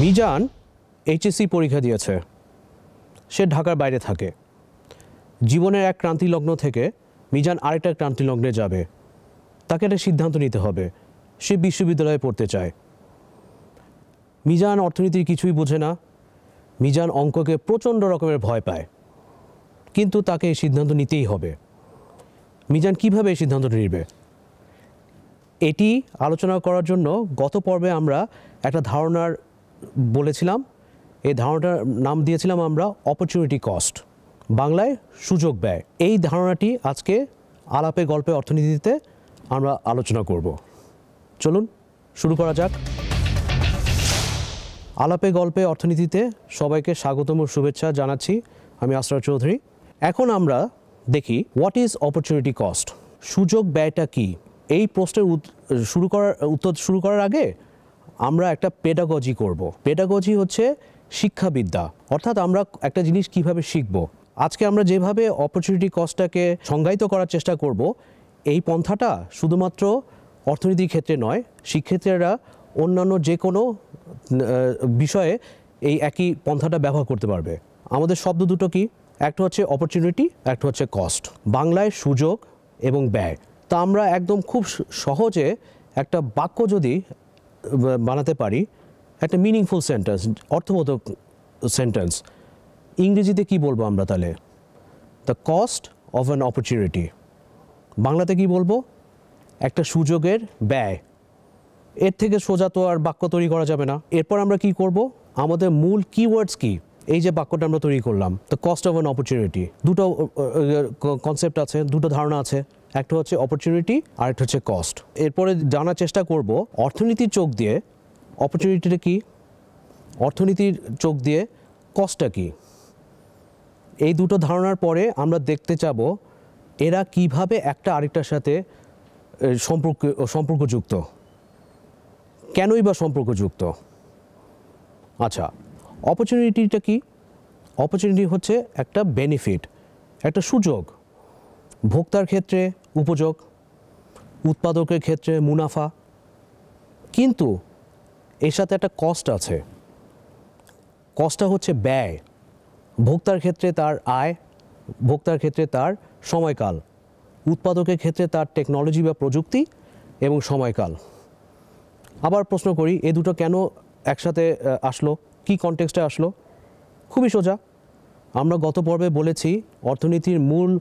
Mizan HSC পরীক্ষা দিয়েছে, সে ঢাকার বাইরে থাকে। জীবনের এক ক্রান্তিলগ্ন থেকে মিজান আরেকটা ক্রান্তিলগ্নে যাবে, তাকে একটা সিদ্ধান্ত নিতে হবে। সে বিশ্ববিদ্যালয়ে পড়তে চায়। মিজান অর্থনীতির কিছুই বোঝে না, মিজান অঙ্ককে প্রচণ্ড রকমের ভয় পায়, কিন্তু তাকে এই সিদ্ধান্ত নিতেই হবে। মিজান কিভাবে এই সিদ্ধান্তটা নেবে, এটি আলোচনা করার জন্য গত পর্বে আমরা একটা ধারণার বলেছিলাম। এই ধারণাটার নাম দিয়েছিলাম আমরা অপরচুনিটি কস্ট, বাংলায় সুযোগ ব্যয়। এই ধারণাটি আজকে আলাপে গল্পে অর্থনীতিতে আমরা আলোচনা করব। চলুন শুরু করা যাক। আলাপে গল্পে অর্থনীতিতে সবাইকে স্বাগতম ও শুভেচ্ছা জানাচ্ছি। আমি আসরার চৌধুরী। এখন আমরা দেখি হোয়াট ইজ অপরচুনিটি কস্ট, সুযোগ ব্যয়টা কি। এই প্রশ্নের উত্তর শুরু করার আগে আমরা একটা পেডাগজি করব। পেডাগজি হচ্ছে শিক্ষাবিদ্যা, অর্থাৎ আমরা একটা জিনিস কিভাবে শিখব। আজকে আমরা যেভাবে অপরচুনিটি কস্টটাকে সংজ্ঞায়িত করার চেষ্টা করব, এই পন্থাটা শুধুমাত্র অর্থনীতির ক্ষেত্রে নয়, শিক্ষার্থীরা অন্যান্য যে কোনো বিষয়ে এই একই পন্থাটা ব্যবহার করতে পারবে। আমাদের শব্দ দুটো কি, একটা হচ্ছে অপরচুনিটি, একটা হচ্ছে কস্ট। বাংলায় সুযোগ এবং ব্যয়। তা আমরা একদম খুব সহজে একটা বাক্য যদি বানাতে পারি, একটা মিনিংফুল সেন্টেন্স, অর্থবোধক সেন্টেন্স, ইংরেজিতে কি বলবো আমরা তাহলে? The cost of an opportunity. বাংলাতে কি বলবো? একটা সুযোগের ব্যয়। এর থেকে সোজা তো আর বাক্য তৈরি করা যাবে না। এরপর আমরা কি করব, আমাদের মূল কিওয়ার্ডস কি, এই যে বাক্যটা আমরা তৈরি করলাম, the cost of an opportunity. দুটো কনসেপ্ট আছে, দুটো ধারণা আছে, একটা হচ্ছে অপরচুনিটি আর একটা হচ্ছে কস্ট। এরপরে জানার চেষ্টা করব অর্থনীতির চোখ দিয়ে অপরচুনিটিটা কি, অর্থনীতির চোখ দিয়ে কস্টটা কি। এই দুটো ধারণার পরে আমরা দেখতে চাবো এরা কিভাবে একটা আরেকটার সাথে সম্পর্কযুক্ত, কেনই বা সম্পর্কযুক্ত। আচ্ছা, অপরচুনিটিটা কি? অপরচুনিটি হচ্ছে একটা বেনিফিট, একটা সুযোগ। ভোক্তার ক্ষেত্রে উপযোগ, উৎপাদকের ক্ষেত্রে মুনাফা। কিন্তু এর সাথে একটা কস্ট আছে। কস্টটা হচ্ছে ব্যয়। ভোক্তার ক্ষেত্রে তার আয়, ভোক্তার ক্ষেত্রে তার সময়কাল, উৎপাদকের ক্ষেত্রে তার টেকনোলজি বা প্রযুক্তি এবং সময়কাল। আবার প্রশ্ন করি, এ দুটো কেন একসাথে আসলো, কি কনটেক্সটে আসলো? খুবই সোজা। আমরা গত পর্বে বলেছি অর্থনীতির মূল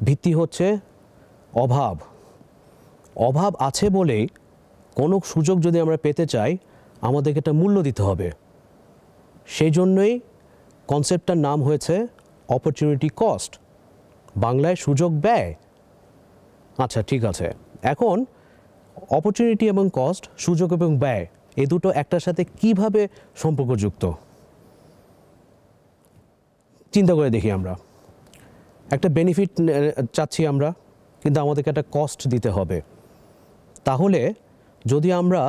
ভিত্তি হচ্ছে অভাব। অভাব আছে বলেই কোনো সুযোগ যদি আমরা পেতে চাই, আমাদেরকে একটা মূল্য দিতে হবে। সেই জন্যই কনসেপ্টটার নাম হয়েছে অপরচুনিটি কস্ট, বাংলায় সুযোগ ব্যয়। আচ্ছা, ঠিক আছে। এখন অপরচুনিটি এবং কস্ট, সুযোগ এবং ব্যয়, এ দুটো একটার সাথে কিভাবে সম্পর্কযুক্ত চিন্তা করে দেখি। আমরা একটা বেনিফিট চাচ্ছি আমরা, কিন্তু আমাদেরকে একটা কস্ট দিতে হবে। তাহলে যদি আমরা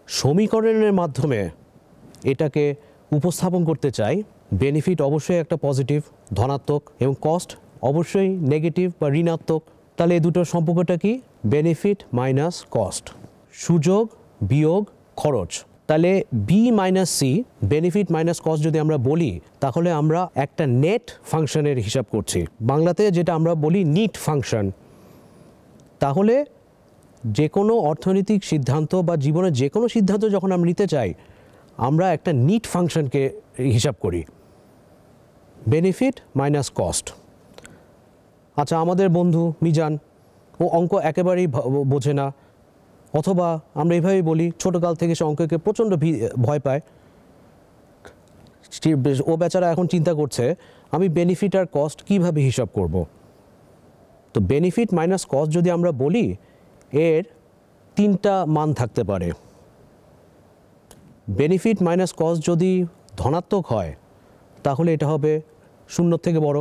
সমীকরণের মাধ্যমে এটাকে উপস্থাপন করতে চাই, বেনিফিট অবশ্যই একটা পজিটিভ, ধনাত্মক, এবং কস্ট অবশ্যই নেগেটিভ বা ঋণাত্মক। তাহলে এই দুটোর সম্পর্কটা কি? বেনিফিট মাইনাস কস্ট, সুযোগ বিয়োগ খরচ। তাহলে B minus C, benefit minus cost যদি আমরা বলি, তাহলে আমরা একটা নেট ফাংশনের হিসাব করছি। বাংলাতে যেটা আমরা বলি নিট ফাংশন। তাহলে যে কোনো অর্থনৈতিক সিদ্ধান্ত বা জীবনের যে কোনো সিদ্ধান্ত যখন আমরা নিতে চাই, আমরা একটা নিট ফাংশনকে হিসাব করি, বেনিফিট মাইনাস কস্ট। আচ্ছা, আমাদের বন্ধু মিজান, ও অঙ্ক একেবারেই বোঝে না, অথবা আমরা এইভাবেই বলি ছোটোকাল থেকে সে অঙ্ককে প্রচণ্ড ভয় পায়। ও বেচারা এখন চিন্তা করছে আমি বেনিফিট আর কস্ট কীভাবে হিসাব করব। তো বেনিফিট মাইনাস কস্ট যদি আমরা বলি, এর তিনটা মান থাকতে পারে। বেনিফিট মাইনাস কস্ট যদি ধনাত্মক হয়, তাহলে এটা হবে 0 থেকে বড়।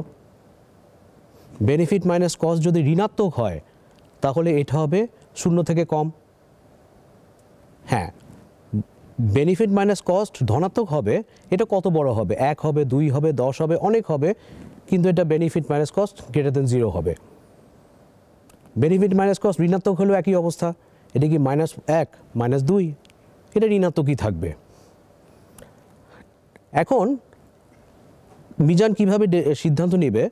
বেনিফিট মাইনাস কস্ট যদি ঋণাত্মক হয়, তাহলে এটা হবে 0 থেকে কম। হ্যাঁ, বেনিফিট মাইনাস কস্ট ধনাত্মক হবে, এটা কত বড় হবে? 1 হবে, 2 হবে, 10 হবে, অনেক হবে, কিন্তু এটা benefit minus cost greater than 0 হবে। বেনিফিট মাইনাস কস্ট ঋণাত্মক হলেও একই অবস্থা। এটা কি -1 -2, এটা ঋণাত্মকই থাকবে। এখন মিজান কিভাবে সিদ্ধান্ত নেবে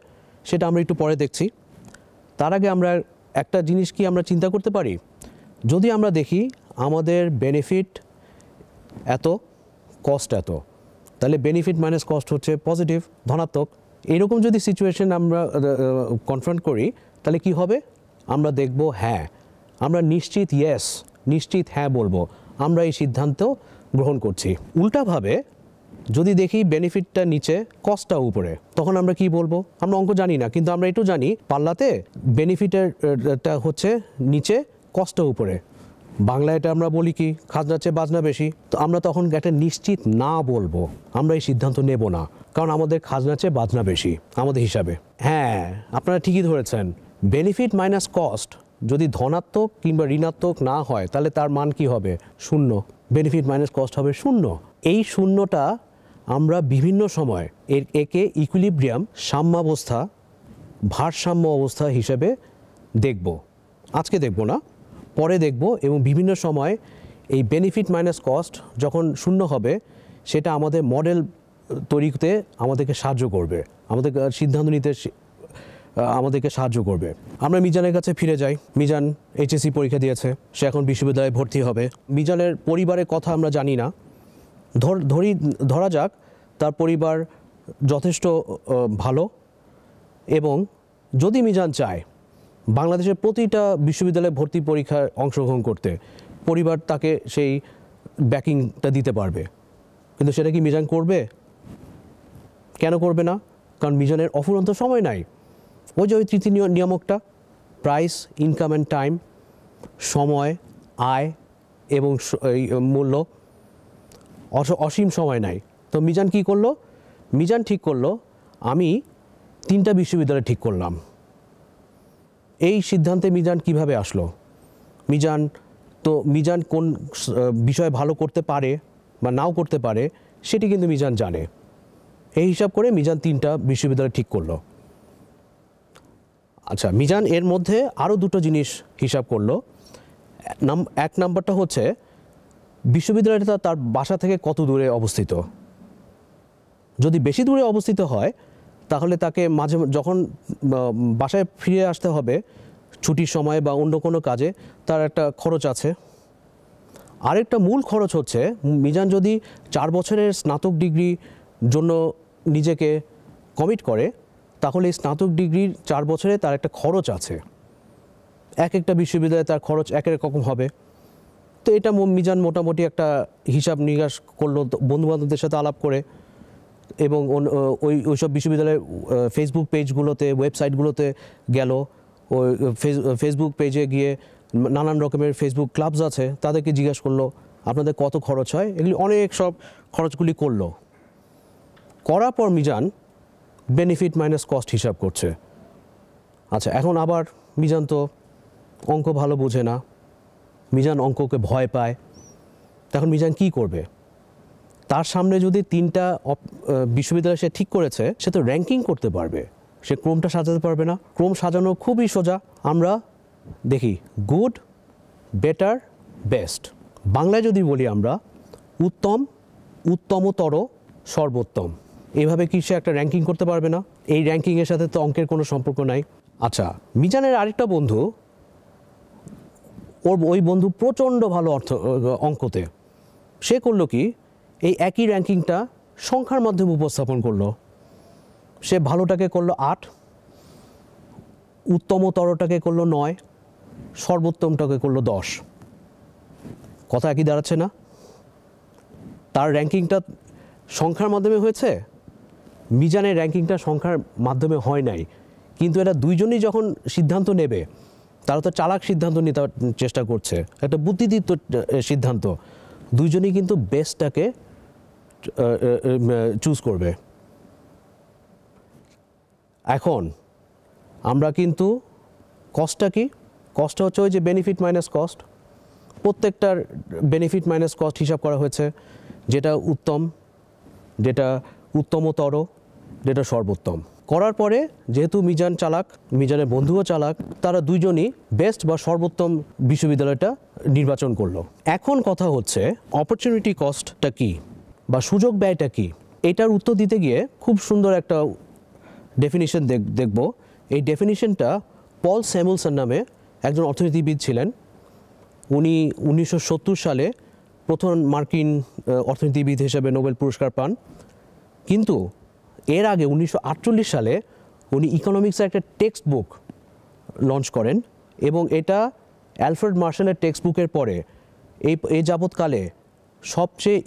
সেটা আমরা একটু পরে দেখছি। তার আগে আমরা একটা জিনিস কি আমরা চিন্তা করতে পারি, যদি আমরা দেখি আমাদের বেনিফিট এত, কস্ট এত, তাহলে বেনিফিট মাইনাস কস্ট হচ্ছে পজিটিভ, ধনাত্মক। এরকম যদি সিচুয়েশন আমরা কনফ্রন্ট করি তাহলে কি হবে, আমরা দেখব হ্যাঁ, আমরা নিশ্চিত হ্যাঁ বলবো, আমরা এই সিদ্ধান্ত গ্রহণ করছি। উল্টাভাবে যদি দেখি বেনিফিটটা নিচে, কস্টটা উপরে, তখন আমরা কি বলবো? আমরা অঙ্ক জানি না, কিন্তু আমরা একটু জানি পাল্লাতে বেনিফিটেরটা হচ্ছে নিচে, কস্টটা উপরে। বাংলায় এটা আমরা বলি কি, খাজনার চেয়ে বাজনা বেশি। তো আমরা তখন একটা নিশ্চিত না বলবো, আমরা এই সিদ্ধান্ত নেব না, কারণ আমাদের খাজনার চেয়ে বাজনা বেশি আমাদের হিসাবে। হ্যাঁ, আপনারা ঠিকই ধরেছেন, বেনিফিট মাইনাস কস্ট যদি ধনাত্মক কিংবা ঋণাত্মক না হয় তাহলে তার মান কি হবে? শূন্য। বেনিফিট মাইনাস কস্ট হবে শূন্য। এই শূন্যটা আমরা বিভিন্ন সময় একে ইকুইলিব্রিয়াম, সাম্যাবস্থা, ভারসাম্য অবস্থা হিসেবে দেখব। আজকে দেখব না, পরে দেখব। এবং বিভিন্ন সময় এই বেনিফিট মাইনাস কস্ট যখন শূন্য হবে, সেটা আমাদের মডেল তৈরিতে আমাদেরকে সাহায্য করবে, আমাদের সিদ্ধান্ত নিতে আমাদেরকে সাহায্য করবে। আমরা মিজানের কাছে ফিরে যাই। মিজান এইচএসসি পরীক্ষা দিয়েছে, সে এখন বিশ্ববিদ্যালয়ে ভর্তি হবে। মিজানের পরিবারের কথা আমরা জানি না, ধরা যাক তার পরিবার যথেষ্ট ভালো, এবং যদি মিজান চায় বাংলাদেশের প্রতিটা বিশ্ববিদ্যালয়ে ভর্তি পরীক্ষায় অংশগ্রহণ করতে, পরিবার তাকে সেই ব্যাকিংটা দিতে পারবে। কিন্তু সেটা কি মিজান করবে? কেন করবে না? কারণ মিজানের অফুরন্ত সময় নাই। ওই যে ওই তৃতীয় নিয়ামকটা, প্রাইস, ইনকাম অ্যান্ড টাইম, সময়, আয় এবং মূল্য, অসীম সময় নাই। তো মিজান কি করলো? মিজান ঠিক করলো, আমি 3টা বিশ্ববিদ্যালয় ঠিক করলাম। এই সিদ্ধান্তে মিজান কিভাবে আসলো? মিজান কোন বিষয়ে ভালো করতে পারে বা নাও করতে পারে সেটি কিন্তু মিজান জানে। এই হিসাব করে মিজান 3টা বিশ্ববিদ্যালয় ঠিক করলো। আচ্ছা, মিজান এর মধ্যে আরও 2টো জিনিস হিসাব করলো। এক নাম্বারটা হচ্ছে বিশ্ববিদ্যালয়টা তার বাসা থেকে কত দূরে অবস্থিত। যদি বেশি দূরে অবস্থিত হয় তাহলে তাকে যখন বাসায় ফিরে আসতে হবে ছুটির সময় বা অন্য কোনো কাজে, তার একটা খরচ আছে। আরেকটা মূল খরচ হচ্ছে, মিজান যদি 4 বছরের স্নাতক ডিগ্রির জন্য নিজেকে কমিট করে, তাহলে এই স্নাতক ডিগ্রির 4 বছরে তার একটা খরচ আছে। একটা বিশ্ববিদ্যালয়ে তার খরচ এক রকম হবে। তো এটা মিজান মোটামুটি একটা হিসাব নিকাশ করলো বন্ধুবান্ধবদের সাথে আলাপ করে, এবং ওইসব বিশ্ববিদ্যালয়ের ফেসবুক পেজগুলোতে, ওয়েবসাইটগুলোতে গেল। ওই ফেসবুক পেজে গিয়ে নানান রকমের ফেসবুক ক্লাবস আছে, তাদেরকে জিজ্ঞাসা করলো আপনাদের কত খরচ হয়। এগুলি অনেক সব খরচগুলি করলো। করার পর মিজান বেনিফিট মাইনাস কস্ট হিসাব করছে। আচ্ছা, এখন আবার মিজান তো অঙ্ক ভালো বোঝে না, মিজান অঙ্ককে ভয় পায়। তখন মিজান কি করবে? তার সামনে যদি 3টা বিশ্ববিদ্যালয় সে ঠিক করেছে, সে তো র্যাঙ্কিং করতে পারবে, সে ক্রমটা সাজাতে পারবে না? ক্রম সাজানো খুবই সোজা। আমরা দেখি গুড, বেটার, বেস্ট। বাংলায় যদি বলি আমরা উত্তম, উত্তমতর, সর্বোত্তম। এইভাবে কি সে একটা র্যাঙ্কিং করতে পারবে না? এই র্যাঙ্কিংয়ের সাথে তো অঙ্কের কোনো সম্পর্ক নাই। আচ্ছা, মিজানের আরেকটা বন্ধু, ওই বন্ধু প্রচণ্ড ভালো অঙ্কতে। সে করলো কি, এই একই র্যাঙ্কিংটা সংখ্যার মাধ্যমে উপস্থাপন করলো। সে ভালোটাকে করলো 8, উত্তমতরটাকে করলো 9, সর্বোত্তমটাকে করলো 10। কথা একই দাঁড়াচ্ছে না? তার র্যাঙ্কিংটা সংখ্যার মাধ্যমে হয়েছে, মিজানের র্যাঙ্কিংটা সংখ্যার মাধ্যমে হয় নাই। কিন্তু এটা দুইজনই যখন সিদ্ধান্ত নেবে, তারা তো চালাক সিদ্ধান্ত নিতে চেষ্টা করছে, একটা বুদ্ধিদীপ্ত সিদ্ধান্ত। দুইজনই কিন্তু বেস্টটাকে চুজ করবে। এখন আমরা কিন্তু কস্টটা কি? কস্টটা হচ্ছে ওই যে বেনিফিট মাইনাস কস্ট। প্রত্যেকটার বেনিফিট মাইনাস কস্ট হিসাব করা হয়েছে, যেটা উত্তম, যেটা উত্তমতর, যেটা সর্বোত্তম। করার পরে যেহেতু মিজান চালাক, মিজানের বন্ধুও চালাক, তারা দুইজনই বেস্ট বা সর্বোত্তম বিশ্ববিদ্যালয়টা নির্বাচন করলো। এখন কথা হচ্ছে অপরচুনিটি কস্টটা কি বা সুযোগ ব্যয়টা কি? এটার উত্তর দিতে গিয়ে খুব সুন্দর একটা ডেফিনিশন দেখব। এই ডেফিনিশনটা পল স্যামুয়েলসন নামে একজন অর্থনীতিবিদ ছিলেন। উনি 1970 সালে প্রথম মার্কিন অর্থনীতিবিদ হিসেবে নোবেল পুরস্কার পান। কিন্তু এর আগে 1948 সালে উনি ইকোনমিক্সের একটা টেক্সট বুক লঞ্চ করেন এবং এটা অ্যালফ্রেড মার্শালের টেক্সট বুকের পরে এই যাবৎকালে সবচেয়ে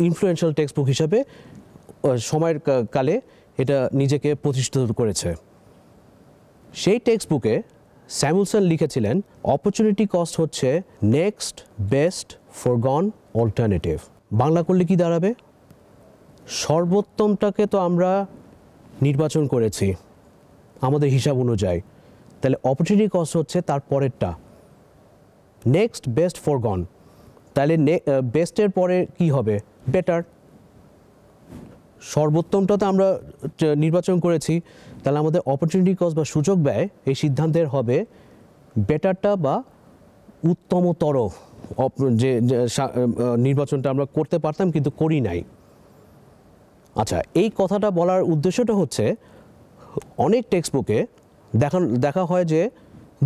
ইনফ্লুয়েন্সিয়াল টেক্সট বুক হিসাবে সময়ের কালে এটা নিজেকে প্রতিষ্ঠিত করেছে। সেই টেক্সট বুকে স্যামুয়েলসন লিখেছিলেন, অপরচুনিটি কস্ট হচ্ছে নেক্সট বেস্ট ফরগন অল্টারনেটিভ। বাংলা করলে কি দাঁড়াবে? সর্বোত্তমটাকে তো আমরা নির্বাচন করেছি আমাদের হিসাব অনুযায়ী, তাহলে অপরচুনিটি কস্ট হচ্ছে তার পরেরটা, নেক্সট বেস্ট ফরগন। তাহলে বেস্টের পরে কি হবে? বেটার। সর্বোত্তমটা তো আমরা নির্বাচন করেছি, তাহলে আমাদের অপরচুনিটি কস্ট বা সুযোগ ব্যয় এই সিদ্ধান্তের হবে বেটারটা বা উত্তমতর, যে নির্বাচনটা আমরা করতে পারতাম কিন্তু করি নাই। আচ্ছা, এই কথাটা বলার উদ্দেশ্যটা হচ্ছে অনেক টেক্সট বুকে দেখা হয় যে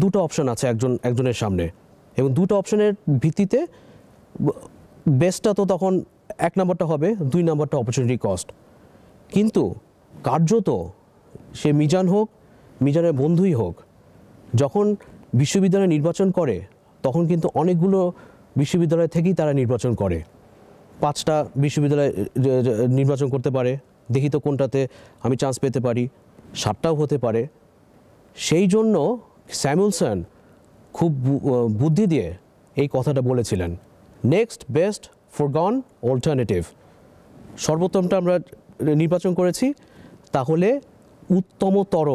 দুটো অপশন আছে একজনের সামনে, এবং দুটো অপশনের ভিত্তিতে বেস্টটা তো তখন 1 নম্বরটা হবে, 2 নম্বরটা অপরচুনিটি কস্ট। কিন্তু কার্যত সে মিজান হোক, মিজানের বন্ধুই হোক, যখন বিশ্ববিদ্যালয় নির্বাচন করে তখন কিন্তু অনেকগুলো বিশ্ববিদ্যালয় থেকেই তারা নির্বাচন করে। 5টা বিশ্ববিদ্যালয় নির্বাচন করতে পারে, দেখি তো কোনটাতে আমি চান্স পেতে পারি, 7টাও হতে পারে। সেই জন্য স্যামুয়েলসন খুব বুদ্ধি দিয়ে এই কথাটা বলেছিলেন, নেক্সট বেস্ট ফরগন অল্টারনেটিভ। সর্বোত্তমটা আমরা নির্বাচন করেছি, তাহলে উত্তমতর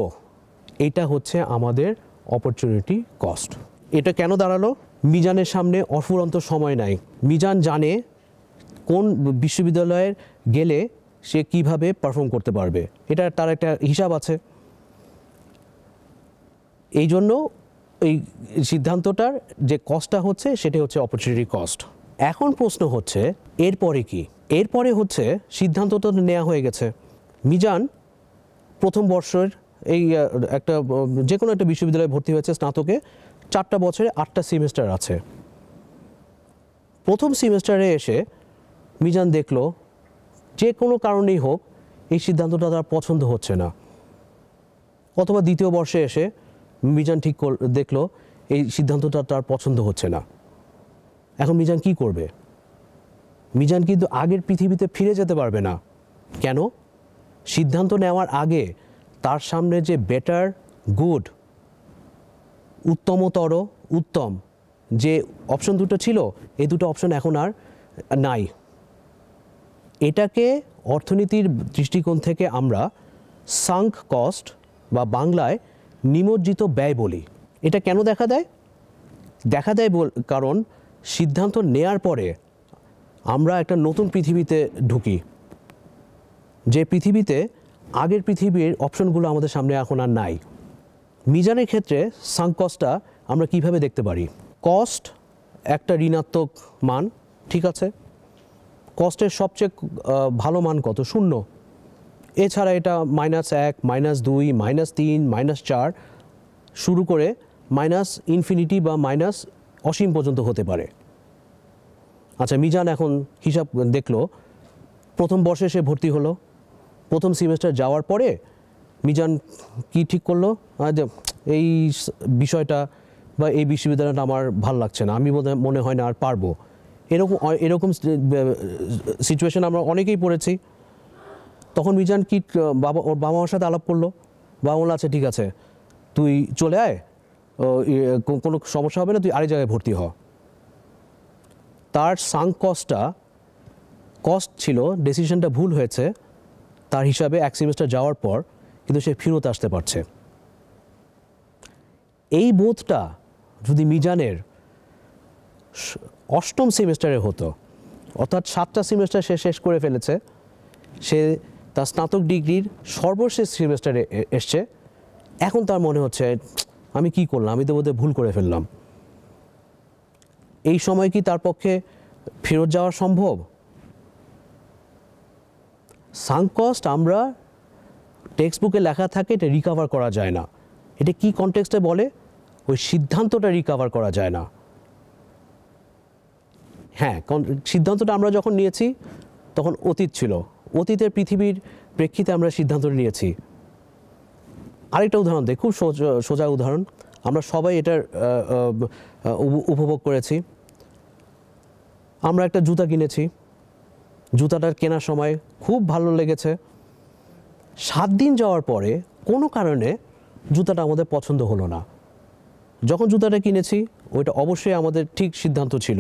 এটা হচ্ছে আমাদের অপরচুনিটি কস্ট। এটা কেন দাঁড়ালো? মিজানের সামনে অফুরন্ত সময় নাই। মিজান জানে কোন বিশ্ববিদ্যালয়ের গেলে সে কিভাবে পারফর্ম করতে পারবে, এটা তার একটা হিসাব আছে। এই জন্য এই সিদ্ধান্তটার যে কস্টটা হচ্ছে সেটা হচ্ছে অপরচুনিটি কস্ট। এখন প্রশ্ন হচ্ছে এরপরে কি? এরপরে হচ্ছে সিদ্ধান্তটা নেওয়া হয়ে গেছে। মিজান প্রথম বর্ষের একটা যে কোনো একটা বিশ্ববিদ্যালয়ে ভর্তি হয়েছে স্নাতকে, 4টা বছরে 8টা সেমিস্টার আছে। প্রথম সেমিস্টারে এসে মিজান দেখলো যে কোনো কারণেই হোক এই সিদ্ধান্তটা তার পছন্দ হচ্ছে না, অথবা দ্বিতীয় বর্ষে এসে মিজান দেখলো এই সিদ্ধান্তটা তার পছন্দ হচ্ছে না। এখন মিজান কি করবে? মিজান কিন্তু আগের পৃথিবীতে ফিরে যেতে পারবে না। কেন? সিদ্ধান্ত নেওয়ার আগে তার সামনে যে বেটার, গুড, উত্তমতর, উত্তম যে অপশন দুটো ছিল, এই দুটো অপশন এখন আর নাই। এটাকে অর্থনীতির দৃষ্টিকোণ থেকে আমরা সাঙ্ক কস্ট বা বাংলায় নিমজ্জিত ব্যয় বলি। এটা কেন দেখা দেয়? দেখা দেয় কারণ সিদ্ধান্ত নেয়ার পরে আমরা একটা নতুন পৃথিবীতে ঢুকি, যে পৃথিবীতে আগের পৃথিবীর অপশনগুলো আমাদের সামনে এখন আর নাই। মিজানের ক্ষেত্রে সাঙ্ক কস্টটা আমরা কিভাবে দেখতে পারি? কস্ট একটা ঋণাত্মক মান, ঠিক আছে। কস্টের সবচেয়ে ভালো মান কত? 0। এছাড়া এটা -1, -2, -3, -4 শুরু করে -ইনফিনিটি বা অসীম পর্যন্ত হতে পারে। আচ্ছা, মিজান এখন হিসাব দেখলো, প্রথম বর্ষে সে ভর্তি হলো। প্রথম সেমিস্টার যাওয়ার পরে মিজান কি ঠিক করলো? যে এই বিষয়টা বা এই বিশ্ববিদ্যালয়টা আমার ভাল লাগছে না, আমি মনে হয় না আর পারবো। এরকম সিচুয়েশন আমরা অনেকেই পড়েছি। তখন মিজান কি ওর বাবা মার সাথে আলাপ করলো। বাবা বলল, আচ্ছা ঠিক আছে, তুই চলে আয়, কোনো সমস্যা হবে না, তুই আরেক জায়গায় ভর্তি হ। তার সাঙ্ক কস্ট ছিল, ডিসিশনটা ভুল হয়েছে তার হিসাবে 1 সেমিস্টার যাওয়ার পর, কিন্তু সে ফেরত আসতে পারছে। এই বোধটা যদি মিজানের 8ম সেমিস্টারে হতো, অর্থাৎ 7টা সেমিস্টার সে শেষ করে ফেলেছে, সে তার স্নাতক ডিগ্রির সর্বশেষ সেমিস্টারে এসছে, এখন তার মনে হচ্ছে আমি কি করলাম, আমি তো বোধহয় ভুল করে ফেললাম। এই সময় কি তার পক্ষে ফেরত যাওয়া সম্ভব? সাঙ্ক কস্ট আমরা টেক্সট বুকে লেখা থাকে এটা রিকভার করা যায় না। এটা কি কনটেক্সটে বলে? ওই সিদ্ধান্তটা রিকভার করা যায় না। হ্যাঁ, সিদ্ধান্তটা আমরা যখন নিয়েছি তখন অতীত ছিল, অতীতের পৃথিবীর প্রেক্ষিতে আমরা সিদ্ধান্ত নিয়েছি। আরেকটা উদাহরণ দেখ, খুব সোজা উদাহরণ, আমরা সবাই এটার উপভোগ করেছি। আমরা একটা জুতা কিনেছি, জুতাটার কেনার সময় খুব ভালো লেগেছে। 7 দিন যাওয়ার পরে কোনো কারণে জুতাটা আমাদের পছন্দ হলো না। যখন জুতাটা কিনেছি ওইটা অবশ্যই আমাদের ঠিক সিদ্ধান্ত ছিল।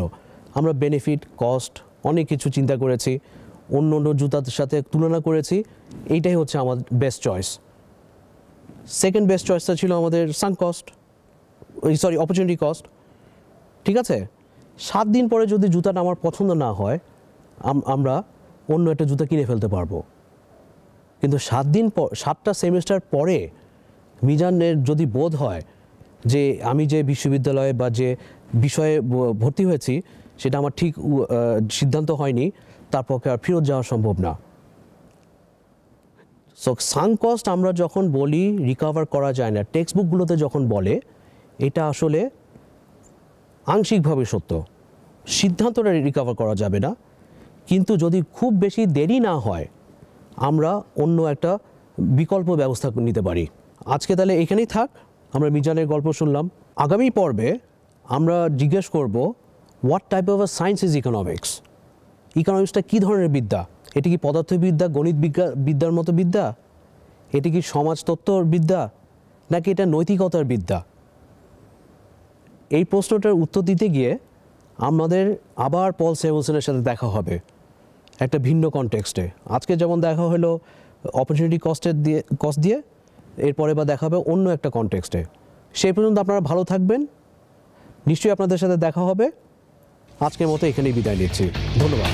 আমরা বেনিফিট, কস্ট অনেক কিছু চিন্তা করেছি, অন্য অন্য জুতার সাথে তুলনা করেছি, এইটাই হচ্ছে আমার বেস্ট চয়েস। সেকেন্ড বেস্ট চয়েসটা ছিল আমাদের সাঙ্ক কস্ট, অপরচুনিটি কস্ট। ঠিক আছে, 7 দিন পরে যদি জুতাটা আমার পছন্দ না হয়, আমরা অন্য একটা জুতা কিনে ফেলতে পারবো। কিন্তু 7টা সেমিস্টার পরে মিজানের যদি বোধ হয় যে আমি যে বিশ্ববিদ্যালয়ে বা যে বিষয়ে ভর্তি হয়েছি সেটা আমার ঠিক সিদ্ধান্ত হয়নি, তার পক্ষে আর ফেরত যাওয়া সম্ভব না। সো সাঙ্ক কস্ট আমরা যখন বলি রিকভার করা যায় না, টেক্সট বুকগুলোতে যখন বলে, এটা আসলে আংশিকভাবে সত্য। সিদ্ধান্তটা রিকভার করা যাবে না, কিন্তু যদি খুব বেশি দেরি না হয় আমরা অন্য একটা বিকল্প ব্যবস্থা নিতে পারি। আজকে তাহলে এখানেই থাক, আমরা মিজানের গল্প শুনলাম। আগামী পর্বে আমরা জিজ্ঞেস করব what type of a science is economics. ইকোনমিক্সটা কী ধরনের বিদ্যা? এটি কি পদার্থবিদ্যা, গণিত বিদ্যার মতো বিদ্যা? এটি কি সমাজতত্ত্বর বিদ্যা, নাকি এটা নৈতিকতার বিদ্যা? এই প্রশ্নটার উত্তর দিতে গিয়ে আমাদের আবার পল সেমুলসনের সাথে দেখা হবে একটা ভিন্ন কনটেক্সটে। আজকে যেমন দেখা হলো অপরচুনিটি কস্ট দিয়ে, এরপরে বা দেখা হবে অন্য একটা কনটেক্সটে। সেই পর্যন্ত আপনারা ভালো থাকবেন, নিশ্চয়ই আপনাদের সাথে দেখা হবে। আজকের মতো এখানেই বিদায় নিচ্ছি, ধন্যবাদ।